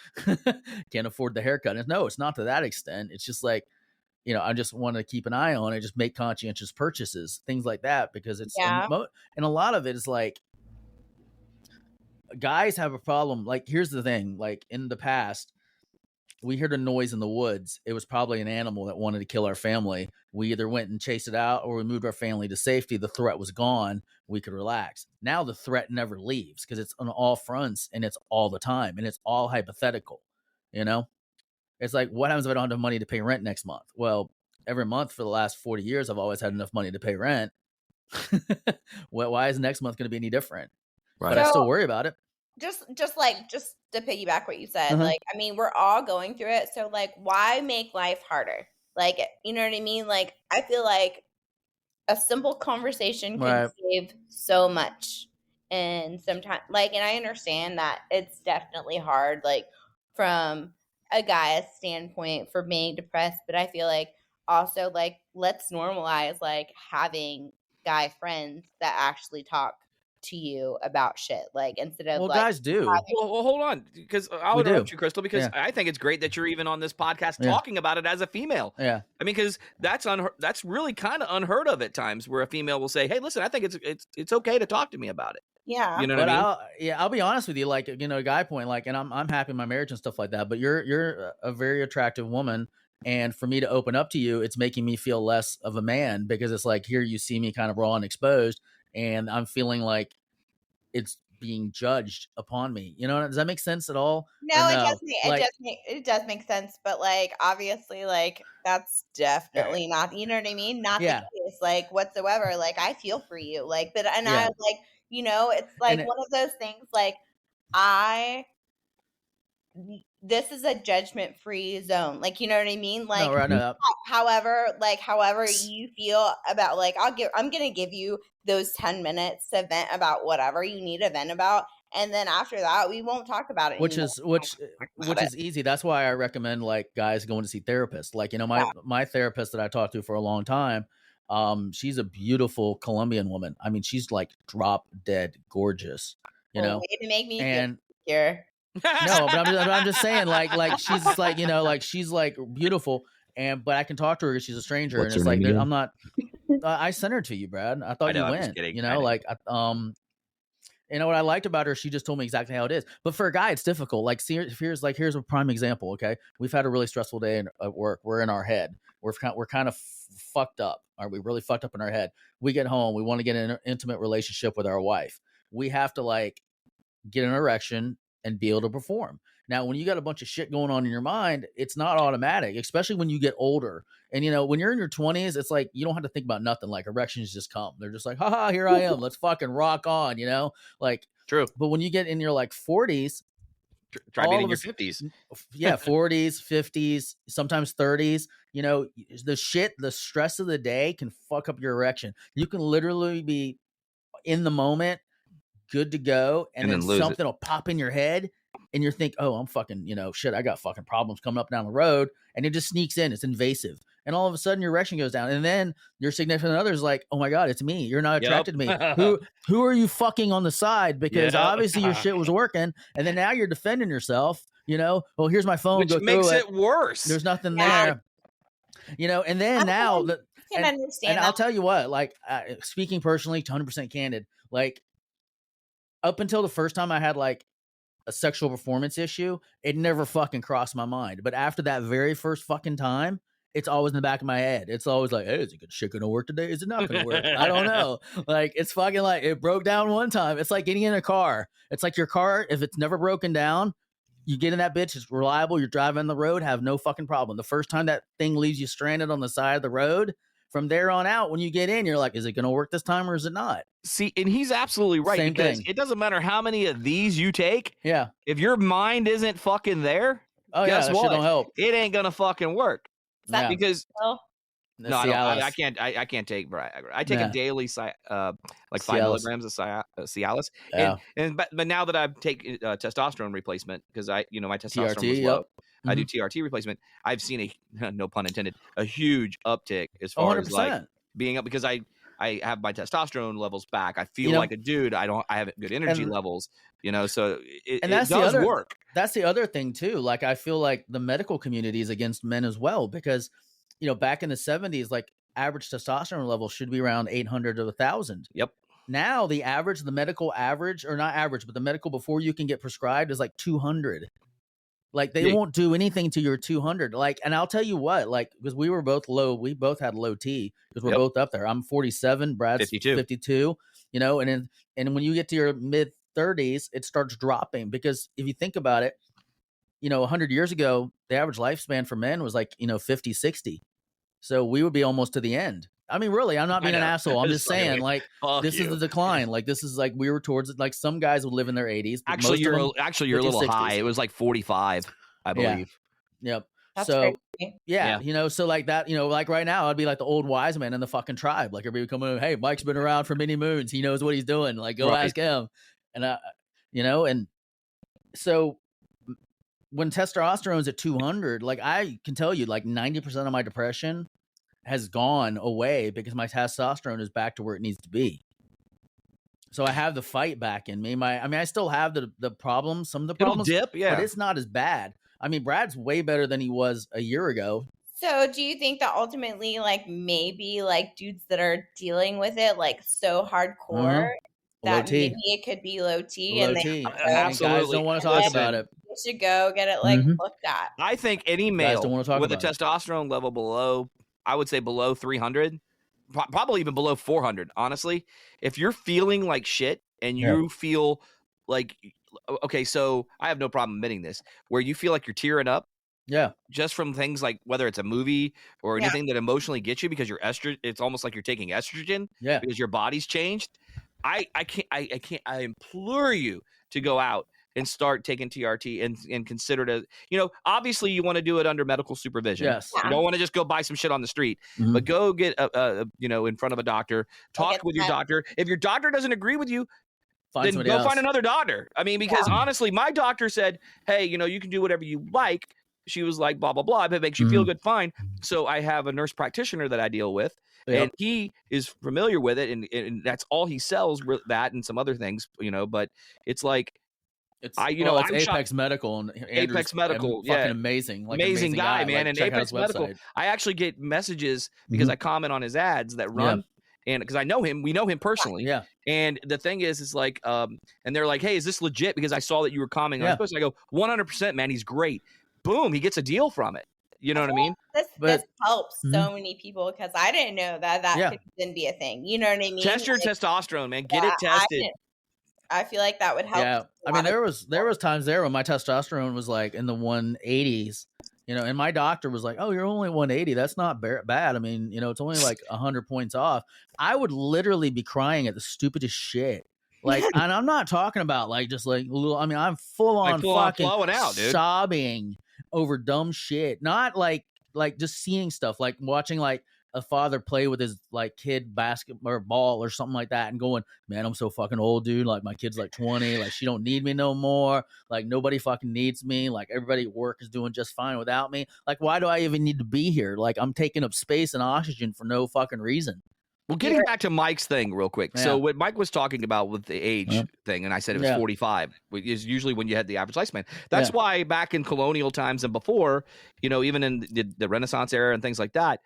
can't afford the haircut. And no, it's not to that extent. It's just like, I just want to keep an eye on it, just make conscientious purchases, things like that, because it's and a lot of it is like, guys have a problem. Like, here's the thing, like in the past, we heard a noise in the woods. It was probably an animal that wanted to kill our family. We either went and chased it out, or we moved our family to safety. The threat was gone. We could relax. Now the threat never leaves, because it's on all fronts, and it's all the time, and it's all hypothetical. It's like, what happens if I don't have money to pay rent next month? Well, every month for the last 40 years, I've always had enough money to pay rent. Well, why is next month going to be any different? Right. But I still worry about it. Just to piggyback what you said, like, I mean, we're all going through it. So like, why make life harder? Like, you know what I mean? Like, I feel like a simple conversation can save so much. And sometimes, like, and I understand that it's definitely hard, like from a guy's standpoint for being depressed, but I feel like also like, let's normalize like having guy friends that actually talk to you about shit, like instead of like, guys do. Well, hold on, because I'll interrupt you, Crystal, because I think it's great that you're even on this podcast talking about it as a female. I mean, because that's really kind of unheard of at times, where a female will say, hey, listen, I think it's okay to talk to me about it. Yeah. You know what I mean? I'll be honest with you, like, a guy point, like, and I'm happy in my marriage and stuff like that, but you're a very attractive woman, and for me to open up to you, it's making me feel less of a man, because it's like, here you see me kind of raw and exposed, and I'm feeling like it's being judged upon me. Does that make sense at all? No, it does make sense, but like, obviously, like, that's definitely not, you know what I mean? Not the case, like, whatsoever. Like, I feel for you, like, but, and I like, it's like one of those things, like, this is a judgment-free zone. Like, you know what I mean? Like, however you feel about, like, I'm going to give you those 10 minutes to vent about whatever you need to vent about. And then after that, we won't talk about it Which anymore. is easy. That's why I recommend like guys going to see therapists. Like, my therapist that I talked to for a long time, she's a beautiful Colombian woman. I mean, she's like drop dead gorgeous, Way to make me feel secure. No, but I'm just saying, like she's like, like she's like beautiful, but I can talk to her because she's a stranger. What's and it's her like, name again? I'm not. I sent her to you, Brad. I thought you went. Like, what I liked about her, she just told me exactly how it is. But for a guy, it's difficult. Like, here's a prime example. Okay, we've had a really stressful day at work. We're in our head. We're kind of fucked up. Are we really fucked up in our head? We get home. We want to get in an intimate relationship with our wife. We have to like get an erection and be able to perform. Now, when you got a bunch of shit going on in your mind, it's not automatic, especially when you get older. And, when you're in your 20s, it's like, you don't have to think about nothing. Like, erections just come. They're just like, haha, here I am. Let's fucking rock on, like. True. But when you get in your like 40s, Try being in your us, 50s. Yeah, 40s, 50s, sometimes 30s. You know, the stress of the day can fuck up your erection. You can literally be in the moment, good to go, and then lose it. something will pop in your head, and you think, oh, I'm fucking, shit, I got fucking problems coming up down the road, and it just sneaks in. It's invasive, and all of a sudden your erection goes down, and then your significant other's like, oh my god, it's me. You're not attracted to me. Who are you fucking on the side? Because obviously your shit was working, and then now you're defending yourself. Well, here's my phone. Which Go makes through it worse. There's nothing there. And then now I can understand. And I'll tell you what, like, speaking personally, 100% candid, like, up until the first time I had like a sexual performance issue, it never fucking crossed my mind. But after that very first fucking time, it's always in the back of my head. It's always like, hey, is it shit gonna work today? Is it not gonna work? I don't know. Like, it's fucking like, it broke down one time. It's like getting in a car. It's like your car, if it's never broken down, you get in that bitch, it's reliable, you're driving the road, have no fucking problem. The first time that thing leaves you stranded on the side of the road, from there on out, when you get in, you're like, is it going to work this time or is it not? See, and he's absolutely right. Same because thing. It doesn't matter how many of these you take. Yeah. If your mind isn't fucking there, guess that what? shit don't help. It ain't going to fucking work. Yeah. Because... No, I can't take Viagra. I take a daily, like 5 milligrams of Cialis. Yeah. But now that I take testosterone replacement, because my testosterone TRT, was low, yep. I do TRT replacement. I've seen no pun intended, a huge uptick as far 100%. as like being up, because I have my testosterone levels back. I feel like a dude. I have good energy levels. So it does work. That's the other thing too. Like, I feel like the medical community is against men as well, because back in the 70s, like, average testosterone level should be around 800 to 1,000. Yep. Now the medical average, or not average, but the medical before you can get prescribed is like 200. Like, they won't do anything to your 200. Like, and I'll tell you what, like, because we were both low, we both had low T, because we're both up there. I'm 47, Brad's 52. And when you get to your mid 30s, it starts dropping, because if you think about it, 100 years ago, the average lifespan for men was like 50, 60. So we would be almost to the end. I mean, really, I'm not being an asshole. I'm just saying, like, this is the decline. Like, this is like, we were towards it. Like, some guys would live in their 80s. Actually, you're a little 60s. High. It was like 45, I believe. Yeah. Yep. That's so crazy. so like that, like right now, I'd be like the old wise man in the fucking tribe. Like, everybody would come in, hey, Mike's been around for many moons. He knows what he's doing. Like, go ask him. And and so when testosterone's at 200, like, I can tell you, like, 90% of my depression has gone away because my testosterone is back to where it needs to be. So I have the fight back in me. I still have the problems, some of the problems, dip, but it's not as bad. I mean, Brad's way better than he was a year ago. So do you think that ultimately, like, maybe like dudes that are dealing with it like so hardcore that maybe it could be low T, and they guys don't want to talk about it. You should go get it looked at. I think any male with a testosterone level below, I would say below 300, probably even below 400, honestly, if you're feeling like shit and you feel like, okay, so I have no problem admitting this, where you feel like you're tearing up, just from things like whether it's a movie or anything that emotionally gets you, because your estrogen, it's almost like you're taking estrogen, because your body's changed. I implore you to go out and start taking TRT and consider it as, obviously you want to do it under medical supervision. Yes. You don't want to just go buy some shit on the street, but go get in front of a doctor, talk with your doctor. If your doctor doesn't agree with you, then go find another doctor. I mean, because honestly, my doctor said, hey, you can do whatever you like. She was like, blah, blah, blah. If it makes you feel good, fine. So I have a nurse practitioner that I deal with, and he is familiar with it. And that's all he sells, that and some other things, but it's like, it's Apex Medical, and Apex Medical, fucking amazing, like, amazing guy, man. Like, and Apex Medical, I actually get messages because I comment on his ads that run, and because I know him, we know him personally. Yeah. And the thing is like, and they're like, hey, is this legit? Because I saw that you were commenting on his post. I go, 100%, man, he's great. Boom, he gets a deal from it. You know what I mean? This helps so many people, because I didn't know that could even be a thing. You know what I mean? Test your testosterone, man. Get it tested. I feel like that would help. Yeah, I mean, there was times there when my testosterone was like in the 180s, and my doctor was like, "Oh, you're only 180. That's not bad. I mean, it's only like 100 points off." I would literally be crying at the stupidest shit, Like, and I'm not talking about like just like little. I mean, I'm full on fucking flowing out, dude. sobbing over dumb shit. Not like just seeing stuff, like watching like a father play with his like kid basketball or ball or something like that, and going, man, I'm so fucking old, dude. Like my kid's like 20, like she don't need me no more. Like nobody fucking needs me. Like everybody at work is doing just fine without me. Like why do I even need to be here? Like I'm taking up space and oxygen for no fucking reason. Well, getting back to Mike's thing real quick. Yeah. So what Mike was talking about with the age thing, and I said it was 45, which is usually when you had the average lifespan. That's why back in colonial times and before, even in the Renaissance era and things like that,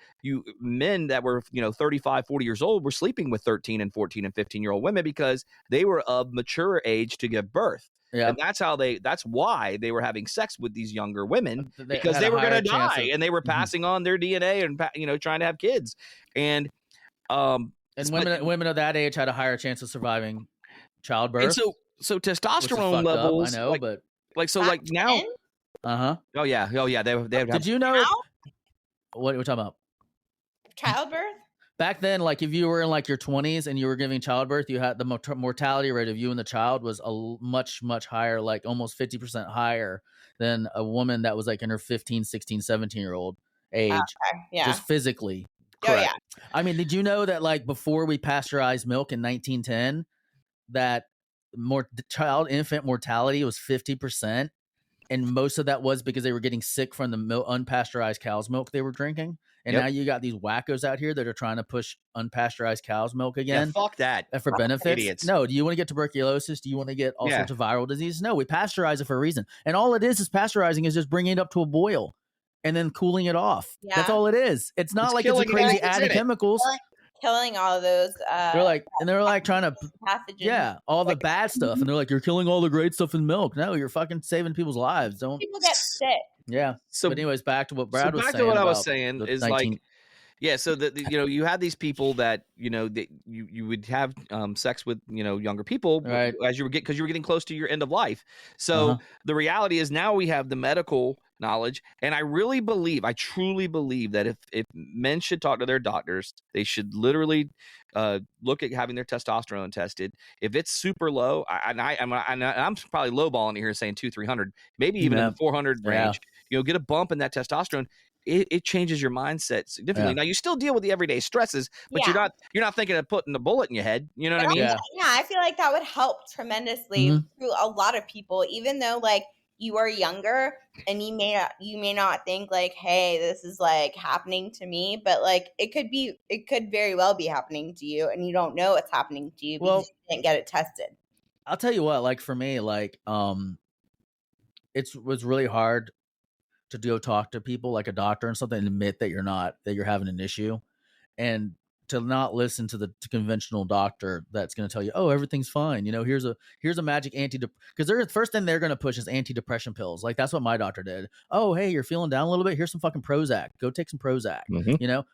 men that were, 35, 40 years old were sleeping with 13 and 14 and 15-year-old women because they were of mature age to give birth. Yeah. And that's why they were having sex with these younger women, because they were going to die and they were passing on their DNA and, trying to have kids. And women of that age had a higher chance of surviving childbirth. And so testosterone levels, I know, but like now, oh yeah, they have. Did you know what we're talking about? Childbirth. Back then, like if you were in like your 20s and you were giving childbirth, you had the mortality rate of you and the child was much higher, like almost 50% higher than a woman that was like in her 15, 16, 17-year-old age, just physically. Correct. Oh, yeah. I mean, did you know that like before we pasteurized milk in 1910, that infant mortality was 50%, and most of that was because they were getting sick from the unpasteurized cow's milk they were drinking. And now you got these wackos out here that are trying to push unpasteurized cow's milk again. Yeah, fuck that. For benefits. Idiots. No, do you want to get tuberculosis? Do you want to get all sorts of viral diseases? No, we pasteurize it for a reason. And all it is pasteurizing is just bringing it up to a boil and then cooling it off. Yeah. That's all it is. It's not like it's a crazy added chemicals. Killing all of those. They're like trying to pathogens. Yeah, all the bad stuff, and they're like, you're killing all the great stuff in milk. No, you're fucking saving people's lives. Don't people get sick? Yeah. So, but anyways, back to what Brad was saying. Back to what I was saying is like. Yeah, so that you had these people that that you would have sex with younger people as you were because you were getting close to your end of life. So the reality is now we have the medical knowledge, and I truly believe that if men should talk to their doctors, they should literally look at having their testosterone tested. If it's super low, I'm probably lowballing it here saying 200-300, maybe even in the 400 range. Get a bump in that testosterone. It changes your mindset significantly. Now you still deal with the everyday stresses, but you're not thinking of putting a bullet in your head. You know what I mean? Yeah, I feel like that would help tremendously through a lot of people, even though like you are younger and you may not think like, hey, this is like happening to me, but like it could very well be happening to you, and you don't know it's happening to you because you didn't get it tested. I'll tell you what, like for me, like it was really hard to go talk to people like a doctor and something and admit that you're having an issue, and to not listen to the conventional doctor that's going to tell you, oh, everything's fine. Here's a magic because the first thing they're going to push is antidepressant pills. Like that's what my doctor did. Oh, hey, you're feeling down a little bit. Here's some fucking Prozac. Go take some Prozac.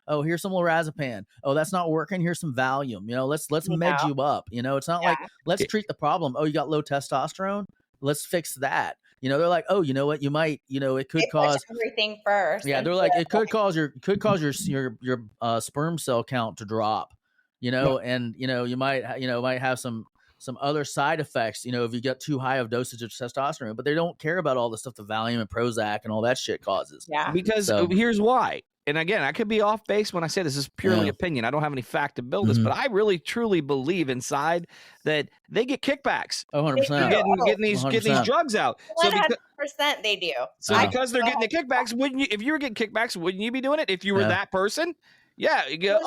Oh, here's some lorazepam. Oh, that's not working. Here's some Valium. Let's med you up. It's not like let's treat the problem. Oh, you got low testosterone. Let's fix that. They're like, oh, you know what? You might, it could cause everything first. Yeah, they're like, it could cause your sperm cell count to drop. And you might have some other side effects. If you get too high of dosage of testosterone, but they don't care about all the stuff the Valium and Prozac and all that shit causes. Yeah, because here's why. And again, I could be off base when I say this is purely opinion. I don't have any fact to build this, but I really truly believe inside that they get kickbacks. 100%. Getting these drugs out. 100% they do. So because they're getting the kickbacks, if you were getting kickbacks, wouldn't you be doing it if you were that person? Yeah. You go,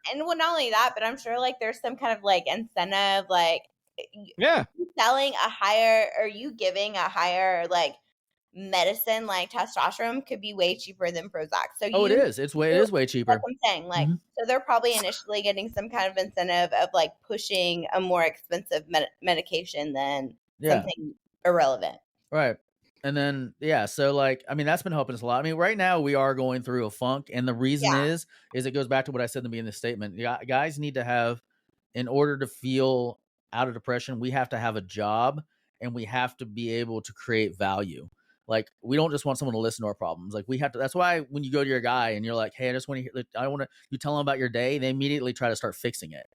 and not only that, but I'm sure like there's some kind of like incentive, like selling a higher, or you giving a higher like medicine like testosterone could be way cheaper than Prozac. So it is. It is way cheaper. That's what I'm saying. Like, so they're probably initially getting some kind of incentive of like pushing a more expensive medication than something irrelevant. Right. And then, so like, I mean, that's been helping us a lot. I mean, right now we are going through a funk, and the reason is it goes back to what I said in the beginning of the statement. Guys need to have, in order to feel out of depression, we have to have a job, and we have to be able to create value. Like, we don't just want someone to listen to our problems. Like, we have to. That's why when you go to your guy and you're like, "Hey, I just want to hear," you tell them about your day, they immediately try to start fixing it.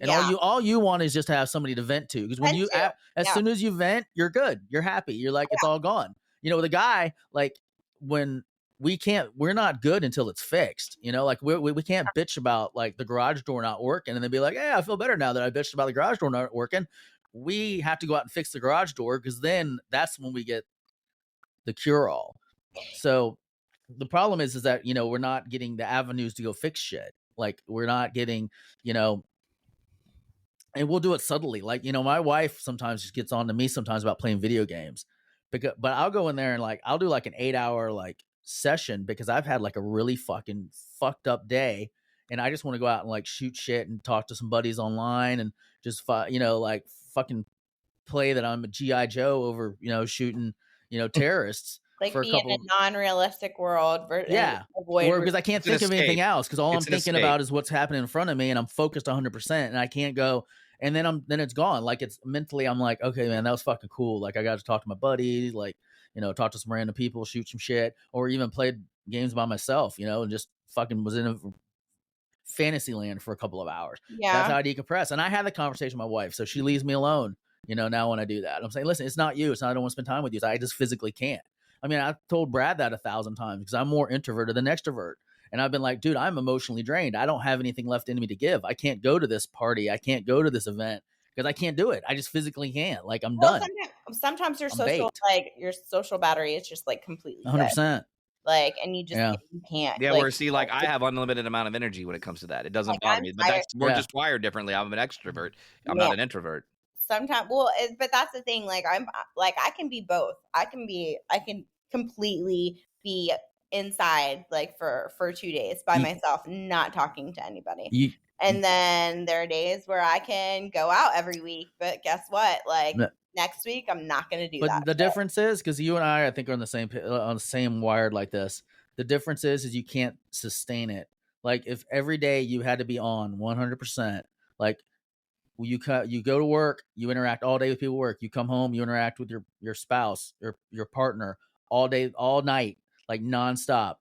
And all you want is just to have somebody to vent to, because when Vent you to. as soon as you vent, you're good, you're happy, you're like it's all gone. You know, with a guy, like when we're not good until it's fixed. You know, like we can't bitch about like the garage door not working and then be like, hey, I feel better now that I bitched about the garage door not working. We have to go out and fix the garage door, because then that's when we get the cure all. So the problem is that, you know, we're not getting the avenues to go fix shit. Like we're not getting, you know, and we'll do it subtly. Like, you know, my wife sometimes just gets on to me sometimes about playing video games, but I'll go in there and like, I'll do like an 8-hour like session, because I've had like a really fucking fucked up day. And I just want to go out and like shoot shit and talk to some buddies online and just, you know, like fucking play that I'm a G.I. Joe over, you know, shooting, you know, terrorists. Like for be a couple in a non-realistic world. Yeah, or because I can't think of anything else, because all I'm thinking about is what's happening in front of me, and I'm focused 100%, and I can't go. And then it's gone. Like it's mentally, I'm like, okay, man, that was fucking cool. Like I got to talk to my buddies, like, you know, talk to some random people, shoot some shit, or even played games by myself, you know, and just fucking was in a fantasy land for a couple of hours. Yeah, that's how I decompress. And I had the conversation with my wife, so she leaves me alone. You know, now when I do that, I'm saying, listen, it's not you. It's not I don't want to spend time with you. I just physically can't. I mean, I've told Brad that 1,000 times, because I'm more introverted than extrovert. And I've been like, dude, I'm emotionally drained. I don't have anything left in me to give. I can't go to this party. I can't go to this event because I can't do it. I just physically can't. Like I'm done. Sometimes your your social battery is just like completely 100%. Like, and you just you can't. Yeah, like, where see, like I have unlimited amount of energy when it comes to that. It doesn't bother me. But we're just wired differently. I'm an extrovert. I'm not an introvert. Sometimes, but that's the thing. Like I can be both. I can completely be inside like for 2 days by myself, not talking to anybody. And then there are days where I can go out every week, but guess what? Like next week, I'm not going to do that. But the difference is, because you and I think, are on the same wired like this. The difference is you can't sustain it. Like if every day you had to be on 100%, like you go to work, you interact all day with people at work, you come home, you interact with your spouse, your partner all day, all night, like nonstop,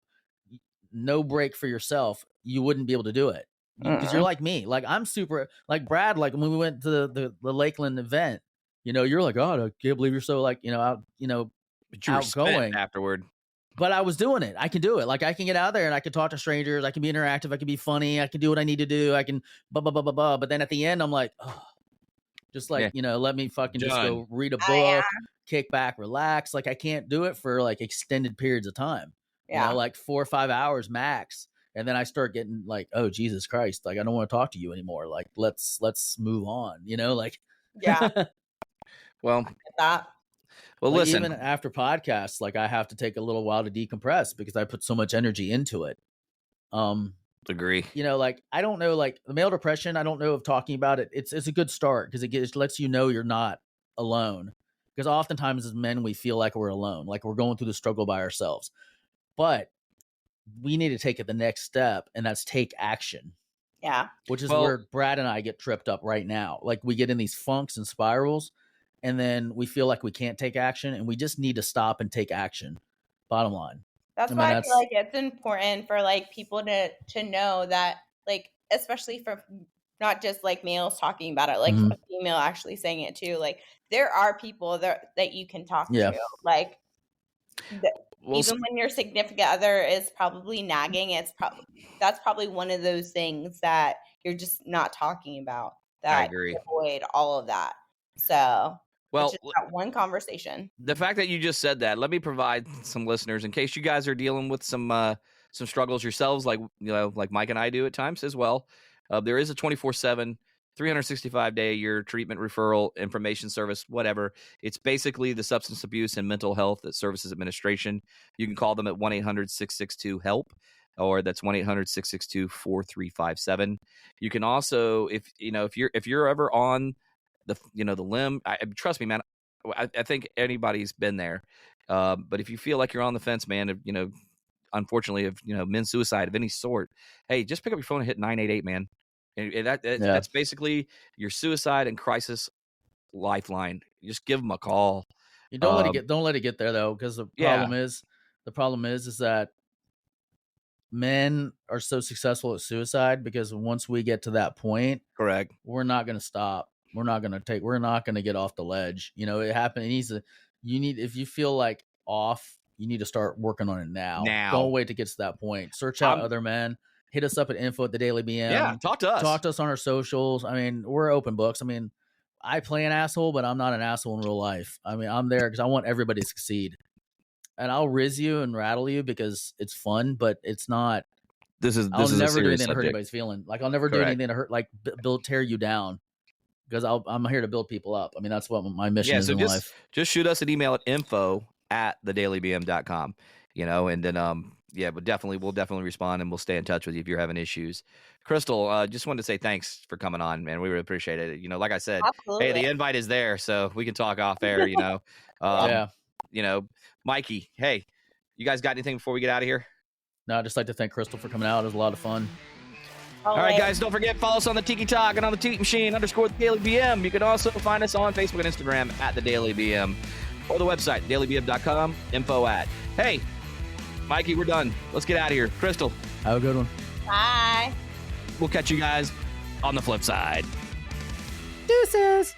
no break for yourself, you wouldn't be able to do it, because you're like me. Like I'm super like Brad. Like when we went to the Lakeland event, you know, you're like, oh, I can't believe you're so like, you know, out, you know, but you outgoing afterward. But I was doing it. I can do it. Like I can get out there and I can talk to strangers. I can be interactive. I can be funny. I can do what I need to do. I can blah, blah, blah, blah, blah. But then at the end, I'm like, oh, just like, you know, let me fucking just go read a book, kick back, relax. Like I can't do it for like extended periods of time, you know, like 4 or 5 hours max. And then I start getting like, oh, Jesus Christ. Like, I don't want to talk to you anymore. Like, let's move on, you know, like, well, like listen, even after podcasts, like I have to take a little while to decompress because I put so much energy into it. Agree. You know, like I don't know, like the male depression, I don't know if talking about it, it's a good start because it lets you know you're not alone. Because oftentimes as men, we feel like we're alone, like we're going through the struggle by ourselves. But we need to take it the next step, and that's take action. Yeah. Which is where Brad and I get tripped up right now. Like we get in these funks and spirals, and then we feel like we can't take action, and we just need to stop and take action. Bottom line. That's why I feel like it's important for like people to know that, like, especially for not just like males talking about it, like a female actually saying it too. Like there are people that you can talk to. Like even when your significant other is probably nagging, that's probably one of those things that you're just not talking about. That I agree. Avoid all of that. So just that one conversation. The fact that you just said that, let me provide some listeners in case you guys are dealing with some struggles yourselves, like like Mike and I do at times as well. There is a 24/7, 365-day a year treatment referral information service, whatever. It's basically the Substance Abuse and Mental Health Services Administration. You can call them at 1-800-662-HELP, or that's 1-800-662-4357. You can also, if you're ever on the limb, trust me, man, I think anybody's been there. But if you feel like you're on the fence, man, unfortunately, of men's suicide of any sort, hey, just pick up your phone and hit 988, man. And that's basically your suicide and crisis lifeline. You just give them a call. You don't let it get there though, because the problem is that men are so successful at suicide because once we get to that point, Correct. we're not going to stop. We're not going to get off the ledge. You know, it happened. If you feel like off, you need to start working on it now. Don't wait to get to that point. Search out other men. Hit us up at info@thedailyBM. Yeah, talk to us. Talk to us on our socials. I mean, we're open books. I mean, I play an asshole, but I'm not an asshole in real life. I mean, I'm there because I want everybody to succeed. And I'll riz you and rattle you because it's fun, but it's not. I'll never do anything to hurt anybody's feeling. Like I'll never do anything to hurt, like tear you down, because I'm here to build people up. I mean, that's what my mission is in life. Just shoot us an email at info@thedailybm.com, you know, and then we'll definitely respond, and we'll stay in touch with you if you're having issues. Crystal, just wanted to say thanks for coming on, man. We really appreciate it. You know, like I said, Absolutely. hey, the invite is there, so we can talk off air, you know. You know, Mikey, hey, you guys got anything before we get out of here? No, I'd just like to thank Crystal for coming out. It was a lot of fun. All right, guys, don't forget, follow us on the Tiki Talk and on the Tiki Machine _ the Daily BM. You can also find us on Facebook and Instagram @ the Daily BM, or the website, dailybm.com, Hey, Mikey, we're done. Let's get out of here. Crystal. Have a good one. Bye. We'll catch you guys on the flip side. Deuces.